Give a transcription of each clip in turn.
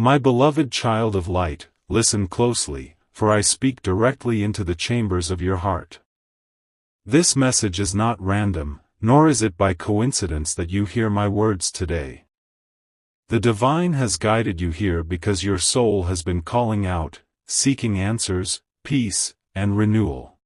My beloved child of light, listen closely, for I speak directly into the chambers of your heart. This message is not random, nor is it by coincidence that you hear my words today. The divine has guided you here because your soul has been calling out, seeking answers, peace, and renewal.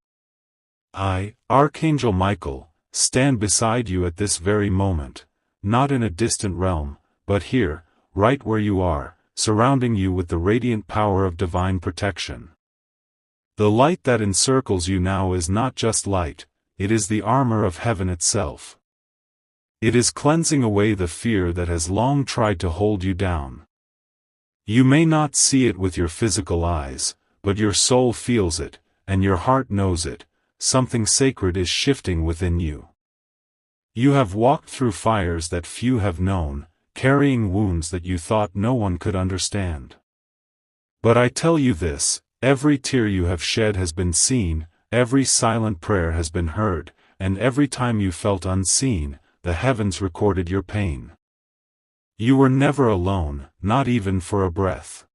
I, Archangel Michael, stand beside you at this very moment, not in a distant realm, but here, right where you are, surrounding you with the radiant power of divine protection. The light that encircles you now is not just light, it is the armor of heaven itself. It is cleansing away the fear that has long tried to hold you down. You may not see it with your physical eyes, but your soul feels it, and your heart knows it. Something sacred is shifting within you. You have walked through fires that few have known, carrying wounds that you thought no one could understand. But I tell you this, every tear you have shed has been seen, every silent prayer has been heard, and every time you felt unseen, the heavens recorded your pain. You were never alone, not even for a breath.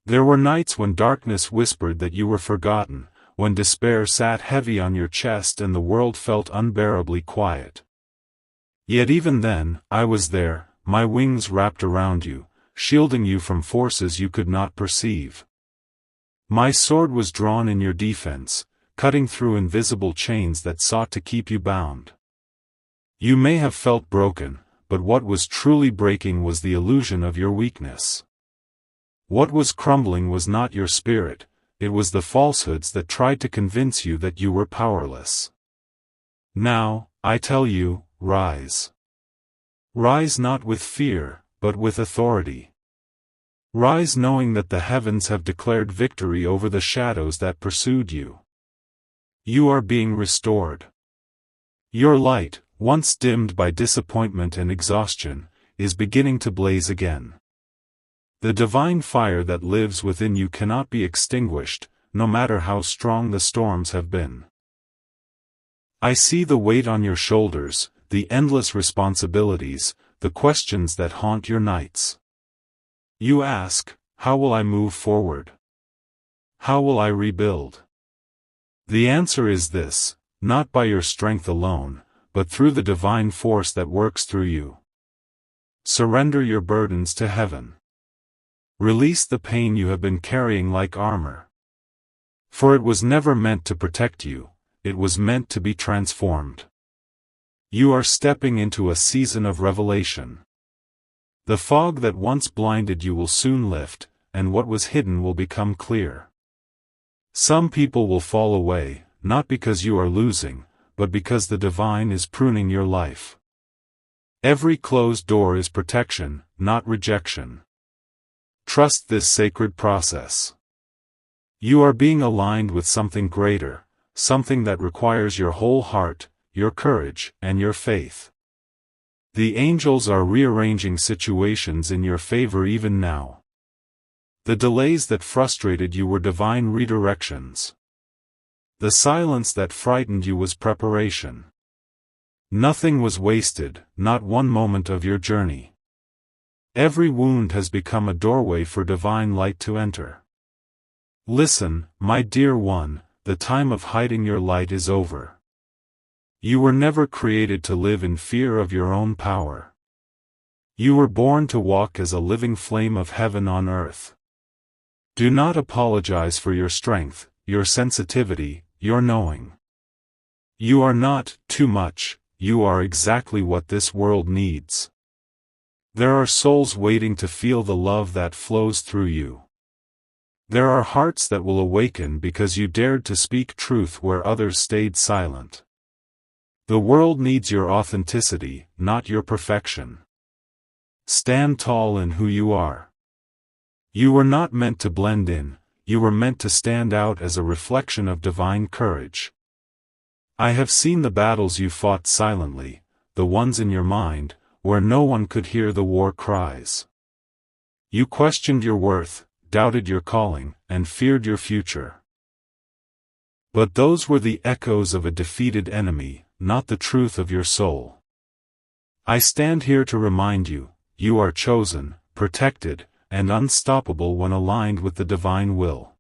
There were nights when darkness whispered that you were forgotten, when despair sat heavy on your chest and the world felt unbearably quiet. Yet even then, I was there, my wings wrapped around you, shielding you from forces you could not perceive. My sword was drawn in your defense, cutting through invisible chains that sought to keep you bound. You may have felt broken, but what was truly breaking was the illusion of your weakness. What was crumbling was not your spirit, it was the falsehoods that tried to convince you that you were powerless. Now, I tell you, rise. Rise not with fear, but with authority. Rise knowing that the heavens have declared victory over the shadows that pursued you. You are being restored. Your light, once dimmed by disappointment and exhaustion, is beginning to blaze again. The divine fire that lives within you cannot be extinguished, no matter how strong the storms have been. I see the weight on your shoulders, the endless responsibilities, the questions that haunt your nights. You ask, how will I move forward? How will I rebuild? The answer is this, not by your strength alone, but through the divine force that works through you. Surrender your burdens to heaven. Release the pain you have been carrying like armor. For it was never meant to protect you, it was meant to be transformed. You are stepping into a season of revelation. The fog that once blinded you will soon lift, and what was hidden will become clear. Some people will fall away, not because you are losing, but because the divine is pruning your life. Every closed door is protection, not rejection. Trust this sacred process. You are being aligned with something greater, something that requires your whole heart, your courage, and your faith. The angels are rearranging situations in your favor even now. The delays that frustrated you were divine redirections. The silence that frightened you was preparation. Nothing was wasted, not one moment of your journey. Every wound has become a doorway for divine light to enter. Listen, my dear one, the time of hiding your light is over. You were never created to live in fear of your own power. You were born to walk as a living flame of heaven on earth. Do not apologize for your strength, your sensitivity, your knowing. You are not too much, you are exactly what this world needs. There are souls waiting to feel the love that flows through you. There are hearts that will awaken because you dared to speak truth where others stayed silent. The world needs your authenticity, not your perfection. Stand tall in who you are. You were not meant to blend in, you were meant to stand out as a reflection of divine courage. I have seen the battles you fought silently, the ones in your mind, where no one could hear the war cries. You questioned your worth, doubted your calling, and feared your future. But those were the echoes of a defeated enemy, not the truth of your soul. I stand here to remind you, you are chosen, protected, and unstoppable when aligned with the divine will.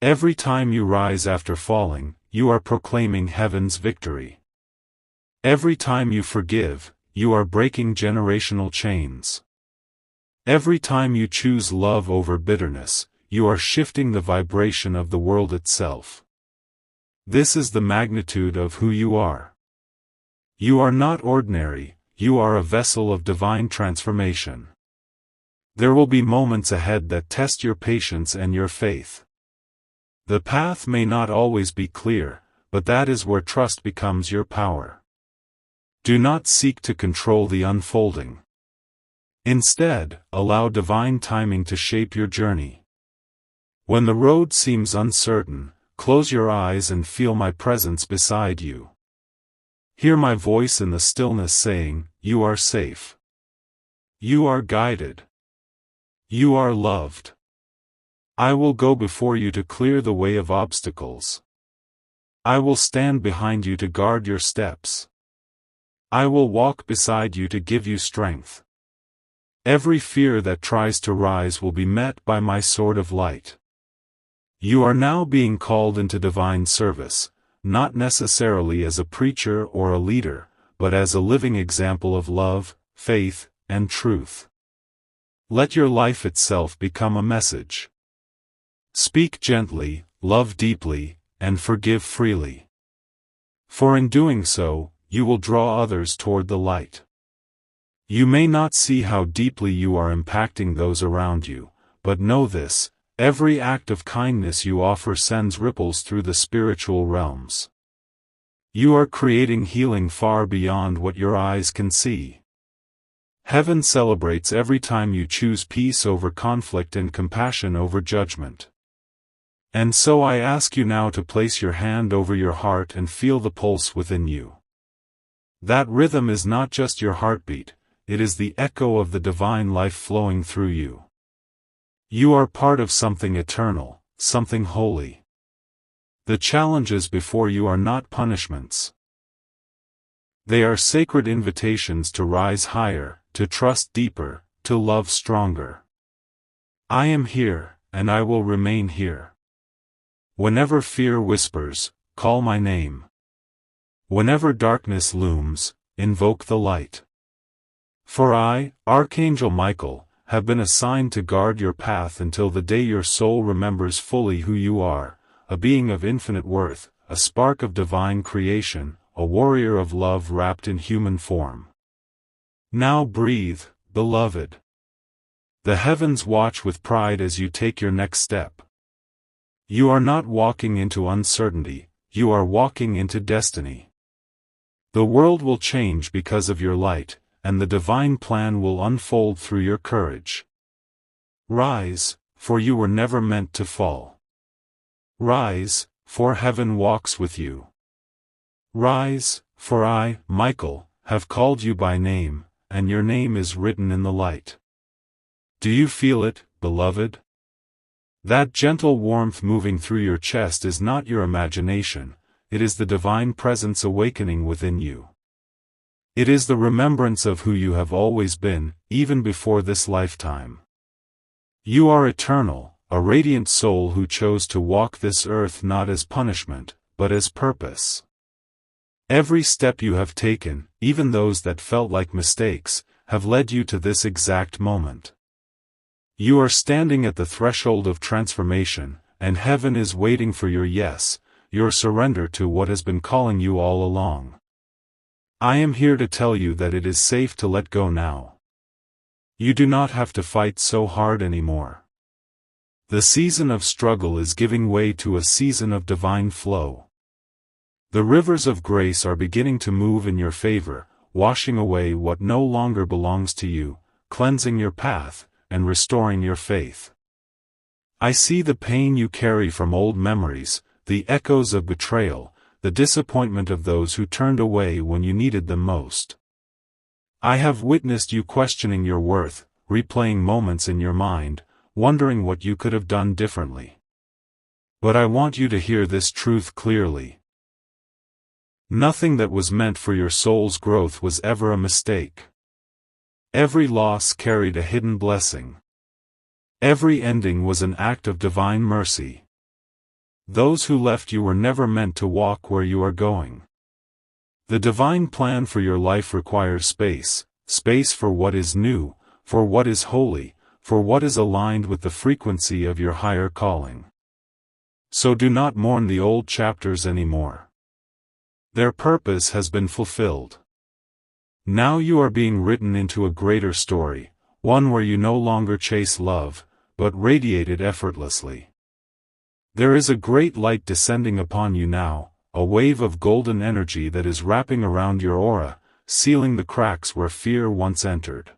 Every time you rise after falling, you are proclaiming heaven's victory. Every time you forgive, you are breaking generational chains. Every time you choose love over bitterness, you are shifting the vibration of the world itself. This is the magnitude of who you are. You are not ordinary, you are a vessel of divine transformation. There will be moments ahead that test your patience and your faith. The path may not always be clear, but that is where trust becomes your power. Do not seek to control the unfolding. Instead, allow divine timing to shape your journey. When the road seems uncertain, close your eyes and feel my presence beside you. Hear my voice in the stillness saying, "You are safe. You are guided. You are loved. I will go before you to clear the way of obstacles. I will stand behind you to guard your steps. I will walk beside you to give you strength. Every fear that tries to rise will be met by my sword of light." You are now being called into divine service, not necessarily as a preacher or a leader, but as a living example of love, faith, and truth. Let your life itself become a message. Speak gently, love deeply, and forgive freely. For in doing so, you will draw others toward the light. You may not see how deeply you are impacting those around you, but know this: every act of kindness you offer sends ripples through the spiritual realms. You are creating healing far beyond what your eyes can see. Heaven celebrates every time you choose peace over conflict and compassion over judgment. And so I ask you now to place your hand over your heart and feel the pulse within you. That rhythm is not just your heartbeat, it is the echo of the divine life flowing through you. You are part of something eternal, something holy. The challenges before you are not punishments. They are sacred invitations to rise higher, to trust deeper, to love stronger. I am here, and I will remain here. Whenever fear whispers, call my name. Whenever darkness looms, invoke the light. For I, Archangel Michael, have been assigned to guard your path until the day your soul remembers fully who you are, a being of infinite worth, a spark of divine creation, a warrior of love wrapped in human form. Now breathe, beloved. The heavens watch with pride as you take your next step. You are not walking into uncertainty, you are walking into destiny. The world will change because of your light, and the divine plan will unfold through your courage. Rise, for you were never meant to fall. Rise, for heaven walks with you. Rise, for I, Michael, have called you by name, and your name is written in the light. Do you feel it, beloved? That gentle warmth moving through your chest is not your imagination, it is the divine presence awakening within you. It is the remembrance of who you have always been, even before this lifetime. You are eternal, a radiant soul who chose to walk this earth not as punishment, but as purpose. Every step you have taken, even those that felt like mistakes, have led you to this exact moment. You are standing at the threshold of transformation, and heaven is waiting for your yes, your surrender to what has been calling you all along. I am here to tell you that it is safe to let go now. You do not have to fight so hard anymore. The season of struggle is giving way to a season of divine flow. The rivers of grace are beginning to move in your favor, washing away what no longer belongs to you, cleansing your path, and restoring your faith. I see the pain you carry from old memories, the echoes of betrayal, the disappointment of those who turned away when you needed them most. I have witnessed you questioning your worth, replaying moments in your mind, wondering what you could have done differently. But I want you to hear this truth clearly. Nothing that was meant for your soul's growth was ever a mistake. Every loss carried a hidden blessing. Every ending was an act of divine mercy. Those who left you were never meant to walk where you are going. The divine plan for your life requires space, space for what is new, for what is holy, for what is aligned with the frequency of your higher calling. So do not mourn the old chapters anymore. Their purpose has been fulfilled. Now you are being written into a greater story, one where you no longer chase love, but radiate it effortlessly. There is a great light descending upon you now, a wave of golden energy that is wrapping around your aura, sealing the cracks where fear once entered.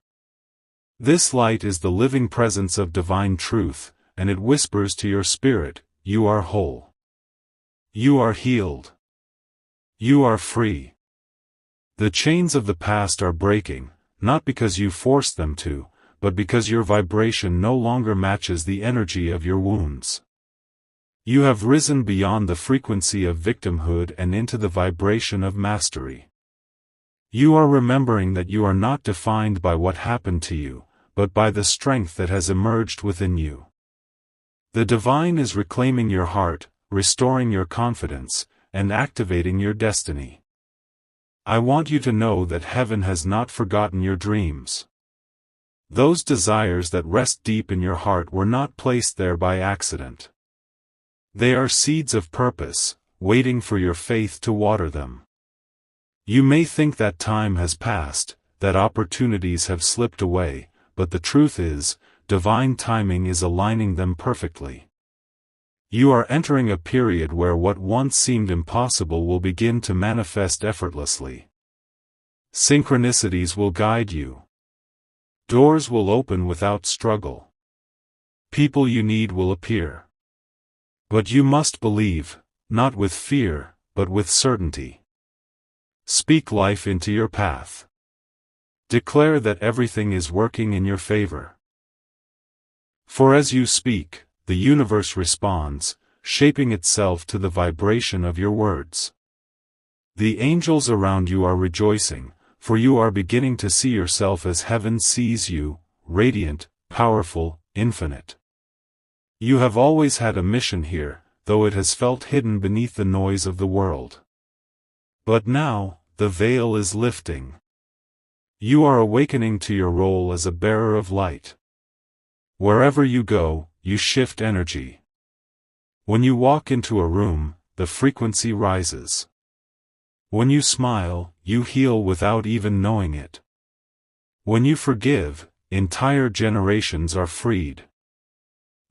This light is the living presence of divine truth, and it whispers to your spirit, you are whole. You are healed. You are free. The chains of the past are breaking, not because you forced them to, but because your vibration no longer matches the energy of your wounds. You have risen beyond the frequency of victimhood and into the vibration of mastery. You are remembering that you are not defined by what happened to you, but by the strength that has emerged within you. The divine is reclaiming your heart, restoring your confidence, and activating your destiny. I want you to know that heaven has not forgotten your dreams. Those desires that rest deep in your heart were not placed there by accident. They are seeds of purpose, waiting for your faith to water them. You may think that time has passed, that opportunities have slipped away, but the truth is, divine timing is aligning them perfectly. You are entering a period where what once seemed impossible will begin to manifest effortlessly. Synchronicities will guide you. Doors will open without struggle. People you need will appear. But you must believe, not with fear, but with certainty. Speak life into your path. Declare that everything is working in your favor. For as you speak, the universe responds, shaping itself to the vibration of your words. The angels around you are rejoicing, for you are beginning to see yourself as heaven sees you, radiant, powerful, infinite. You have always had a mission here, though it has felt hidden beneath the noise of the world. But now, the veil is lifting. You are awakening to your role as a bearer of light. Wherever you go, you shift energy. When you walk into a room, the frequency rises. When you smile, you heal without even knowing it. When you forgive, entire generations are freed.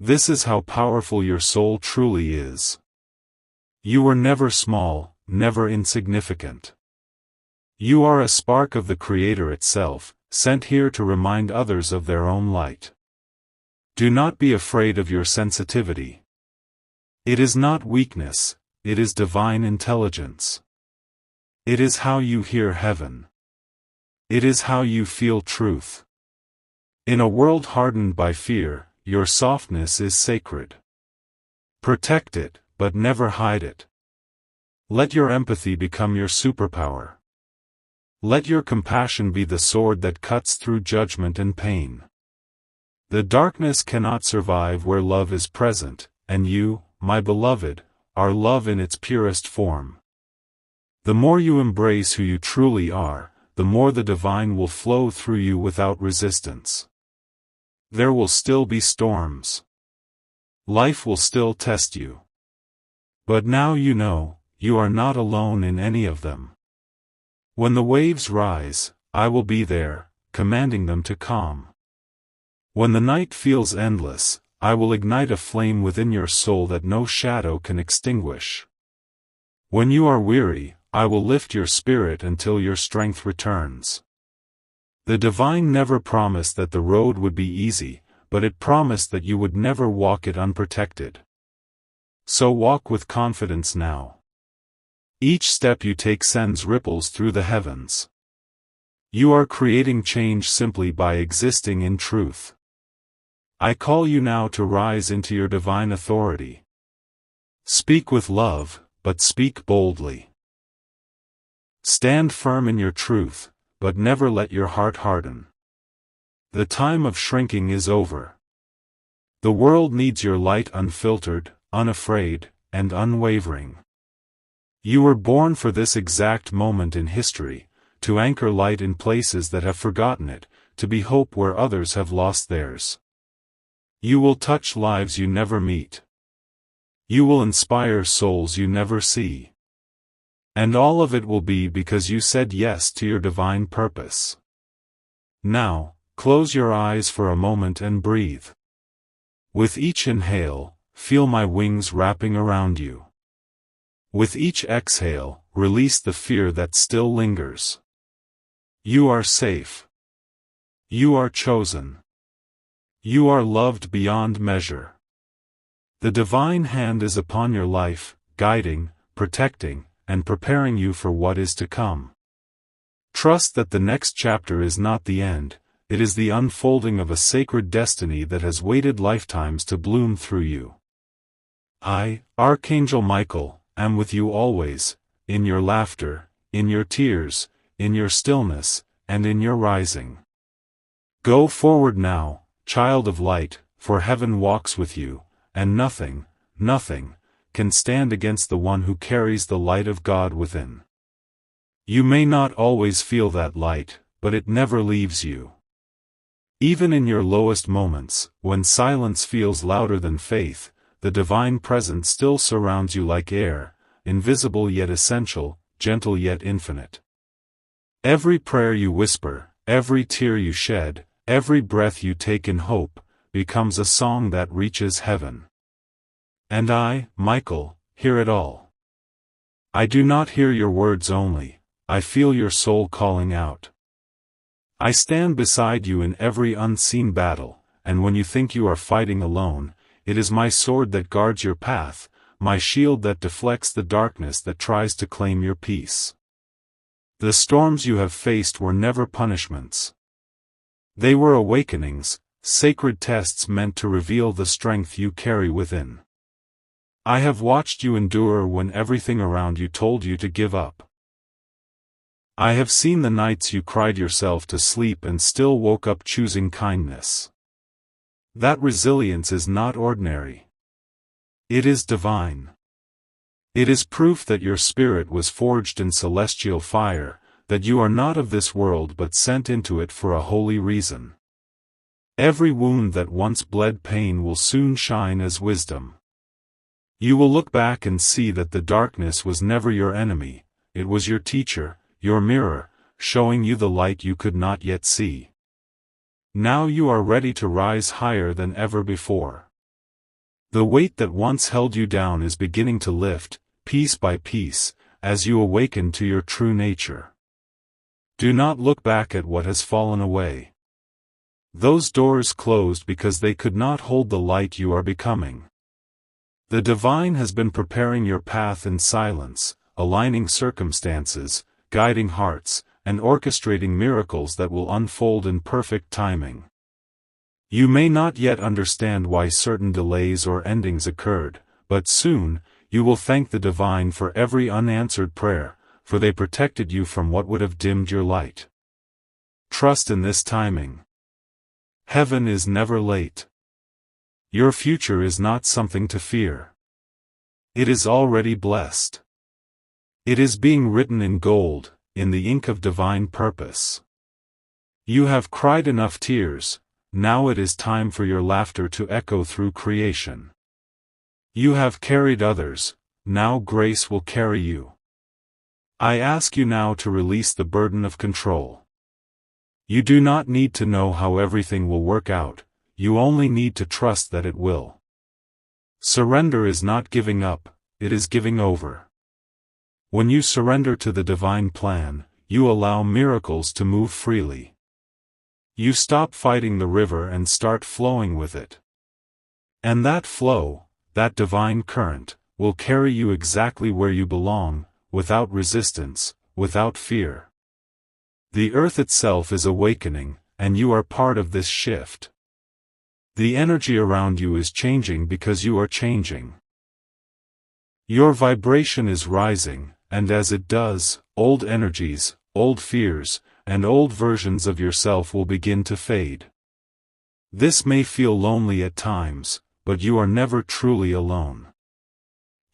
This is how powerful your soul truly is. You were never small, never insignificant. You are a spark of the Creator itself, sent here to remind others of their own light. Do not be afraid of your sensitivity. It is not weakness, it is divine intelligence. It is how you hear heaven. It is how you feel truth. In a world hardened by fear, your softness is sacred. Protect it, but never hide it. Let your empathy become your superpower. Let your compassion be the sword that cuts through judgment and pain. The darkness cannot survive where love is present, and you, my beloved, are love in its purest form. The more you embrace who you truly are, the more the divine will flow through you without resistance. There will still be storms. Life will still test you. But now you know, you are not alone in any of them. When the waves rise, I will be there, commanding them to calm. When the night feels endless, I will ignite a flame within your soul that no shadow can extinguish. When you are weary, I will lift your spirit until your strength returns. The divine never promised that the road would be easy, but it promised that you would never walk it unprotected. So walk with confidence now. Each step you take sends ripples through the heavens. You are creating change simply by existing in truth. I call you now to rise into your divine authority. Speak with love, but speak boldly. Stand firm in your truth, but never let your heart harden. The time of shrinking is over. The world needs your light unfiltered, unafraid, and unwavering. You were born for this exact moment in history, to anchor light in places that have forgotten it, to be hope where others have lost theirs. You will touch lives you never meet. You will inspire souls you never see. And all of it will be because you said yes to your divine purpose. Now, close your eyes for a moment and breathe. With each inhale, feel my wings wrapping around you. With each exhale, release the fear that still lingers. You are safe. You are chosen. You are loved beyond measure. The divine hand is upon your life, guiding, protecting, and preparing you for what is to come. Trust that the next chapter is not the end, it is the unfolding of a sacred destiny that has waited lifetimes to bloom through you. I, Archangel Michael, am with you always, in your laughter, in your tears, in your stillness, and in your rising. Go forward now, child of light, for heaven walks with you, and nothing, nothing, can stand against the one who carries the light of God within. You may not always feel that light, but it never leaves you. Even in your lowest moments, when silence feels louder than faith, the divine presence still surrounds you like air, invisible yet essential, gentle yet infinite. Every prayer you whisper, every tear you shed, every breath you take in hope, becomes a song that reaches heaven. And I, Michael, hear it all. I do not hear your words only, I feel your soul calling out. I stand beside you in every unseen battle, and when you think you are fighting alone, it is my sword that guards your path, my shield that deflects the darkness that tries to claim your peace. The storms you have faced were never punishments. They were awakenings, sacred tests meant to reveal the strength you carry within. I have watched you endure when everything around you told you to give up. I have seen the nights you cried yourself to sleep and still woke up choosing kindness. That resilience is not ordinary. It is divine. It is proof that your spirit was forged in celestial fire, that you are not of this world but sent into it for a holy reason. Every wound that once bled pain will soon shine as wisdom. You will look back and see that the darkness was never your enemy, it was your teacher, your mirror, showing you the light you could not yet see. Now you are ready to rise higher than ever before. The weight that once held you down is beginning to lift, piece by piece, as you awaken to your true nature. Do not look back at what has fallen away. Those doors closed because they could not hold the light you are becoming. The divine has been preparing your path in silence, aligning circumstances, guiding hearts, and orchestrating miracles that will unfold in perfect timing. You may not yet understand why certain delays or endings occurred, but soon, you will thank the divine for every unanswered prayer, for they protected you from what would have dimmed your light. Trust in this timing. Heaven is never late. Your future is not something to fear. It is already blessed. It is being written in gold, in the ink of divine purpose. You have cried enough tears, now it is time for your laughter to echo through creation. You have carried others, now grace will carry you. I ask you now to release the burden of control. You do not need to know how everything will work out, you only need to trust that it will. Surrender is not giving up, it is giving over. When you surrender to the divine plan, you allow miracles to move freely. You stop fighting the river and start flowing with it. And that flow, that divine current, will carry you exactly where you belong, without resistance, without fear. The earth itself is awakening, and you are part of this shift. The energy around you is changing because you are changing. Your vibration is rising, and as it does, old energies, old fears, and old versions of yourself will begin to fade. This may feel lonely at times, but you are never truly alone.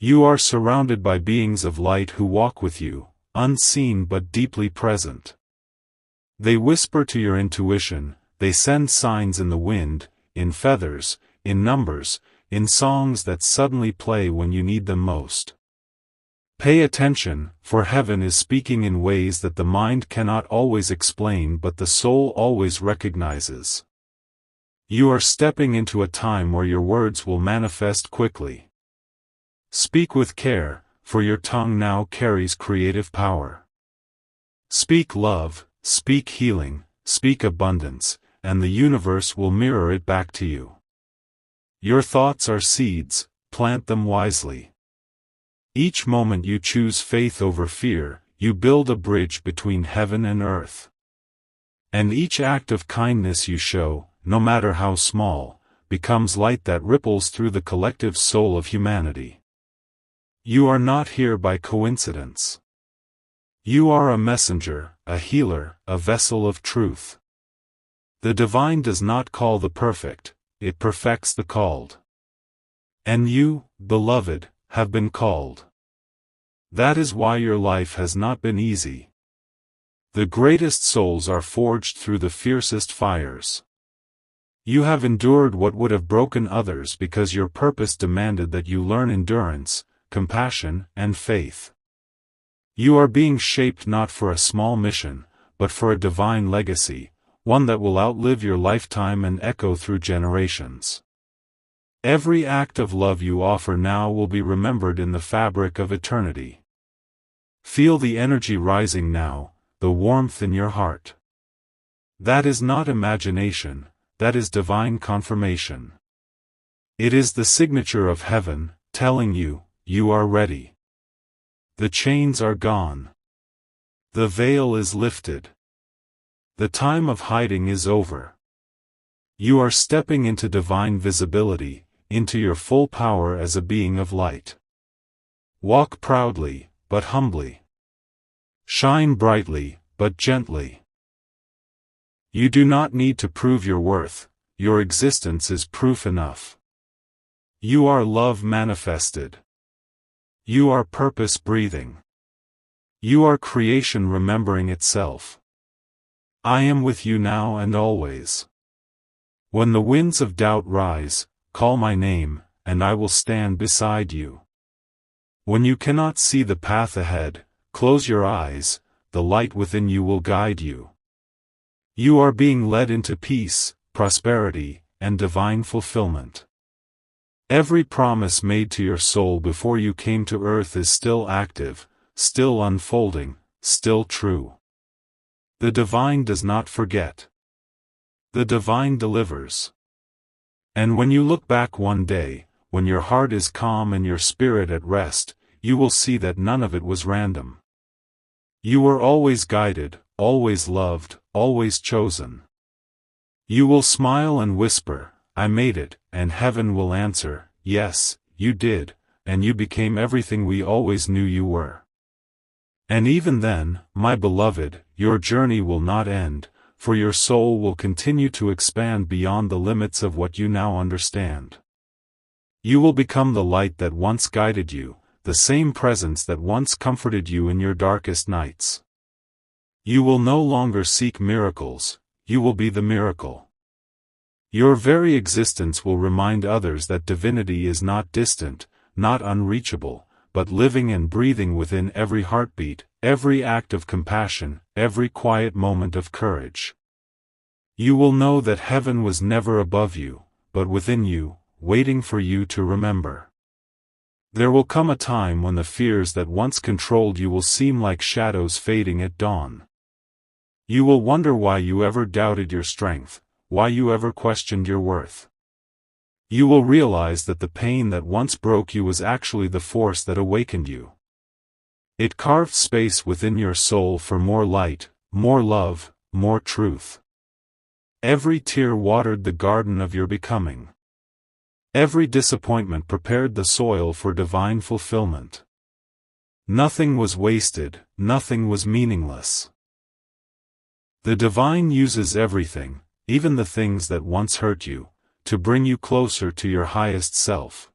You are surrounded by beings of light who walk with you, unseen but deeply present. They whisper to your intuition, they send signs in the wind, in feathers, in numbers, in songs that suddenly play when you need them most. Pay attention, for heaven is speaking in ways that the mind cannot always explain but the soul always recognizes. You are stepping into a time where your words will manifest quickly. Speak with care, for your tongue now carries creative power. Speak love, speak healing, speak abundance, and the universe will mirror it back to you. Your thoughts are seeds, plant them wisely. Each moment you choose faith over fear, you build a bridge between heaven and earth. And each act of kindness you show, no matter how small, becomes light that ripples through the collective soul of humanity. You are not here by coincidence. You are a messenger, a healer, a vessel of truth. The divine does not call the perfect, it perfects the called. And you, beloved, have been called. That is why your life has not been easy. The greatest souls are forged through the fiercest fires. You have endured what would have broken others because your purpose demanded that you learn endurance, compassion, and faith. You are being shaped not for a small mission, but for a divine legacy, one that will outlive your lifetime and echo through generations. Every act of love you offer now will be remembered in the fabric of eternity. Feel the energy rising now, the warmth in your heart. That is not imagination, that is divine confirmation. It is the signature of heaven, telling you, you are ready. The chains are gone. The veil is lifted. The time of hiding is over. You are stepping into divine visibility, into your full power as a being of light. Walk proudly, but humbly. Shine brightly, but gently. You do not need to prove your worth, your existence is proof enough. You are love manifested. You are purpose breathing. You are creation remembering itself. I am with you now and always. When the winds of doubt rise, call my name, and I will stand beside you. When you cannot see the path ahead, close your eyes, the light within you will guide you. You are being led into peace, prosperity, and divine fulfillment. Every promise made to your soul before you came to earth is still active, still unfolding, still true. The divine does not forget. The divine delivers. And when you look back one day, when your heart is calm and your spirit at rest, you will see that none of it was random. You were always guided, always loved, always chosen. You will smile and whisper, I made it, and heaven will answer, yes, you did, and you became everything we always knew you were. And even then, my beloved, your journey will not end, for your soul will continue to expand beyond the limits of what you now understand. You will become the light that once guided you, the same presence that once comforted you in your darkest nights. You will no longer seek miracles, you will be the miracle. Your very existence will remind others that divinity is not distant, not unreachable, but living and breathing within every heartbeat, every act of compassion, every quiet moment of courage. You will know that heaven was never above you, but within you, waiting for you to remember. There will come a time when the fears that once controlled you will seem like shadows fading at dawn. You will wonder why you ever doubted your strength, why you ever questioned your worth. You will realize that the pain that once broke you was actually the force that awakened you. It carved space within your soul for more light, more love, more truth. Every tear watered the garden of your becoming. Every disappointment prepared the soil for divine fulfillment. Nothing was wasted, nothing was meaningless. The divine uses everything, even the things that once hurt you, to bring you closer to your highest self.